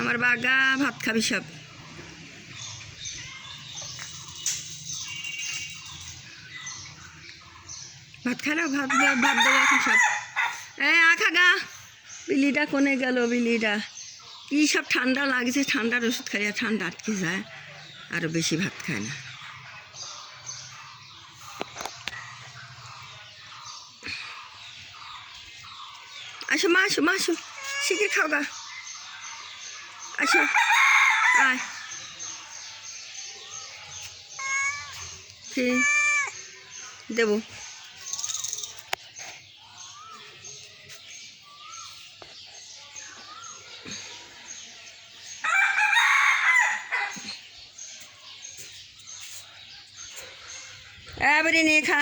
আমার বাগা ভাত খাবি সব। ভাত খাইলে ভাত দেবো এখন সব। খাগা বিলিটা কোনে গেল? বিলিটা কি সব ঠান্ডা লাগছে, ঠান্ডার ওষুধ খাইয়া ঠান্ডা আটকে যায়, আরও বেশি ভাত খায় না। আসো মা, আসো মা, আসো শিখির খাও গা, আসো আয়। দেবো এবারে নিয়ে খা।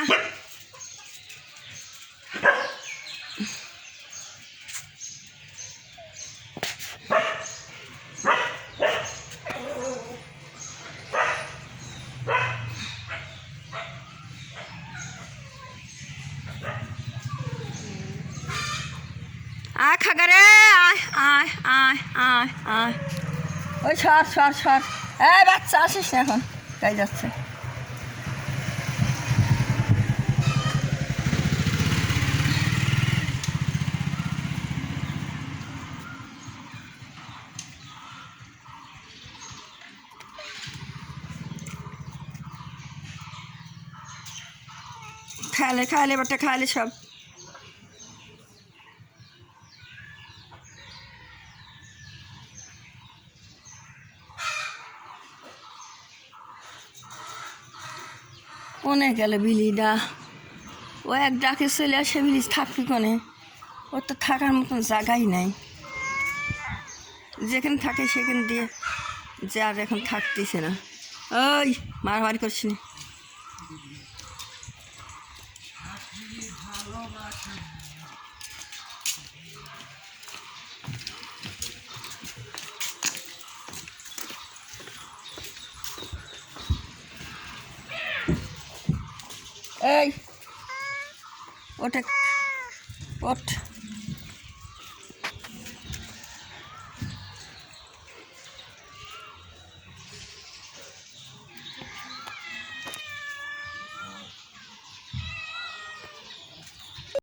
আয় খাগা রে, আয় আয় আয় আয় আয়। ওই সর সর সর, বাচ্চা আসিস না এখন, তাই যাচ্ছে। খাইলে খাইলে বাটা খাইলে সব। কোনে গেল বিলিটা? ও এক ডাকে চলে আসে, বিলি থাকবি কোনে? ওর তো থাকার মতন জায়গাই নাই, যেখানে থাকে সেখানে দিয়ে যে আর এখন থাকতেছে না। ওই মারামারি করছি না। এই ওটা ওঠ।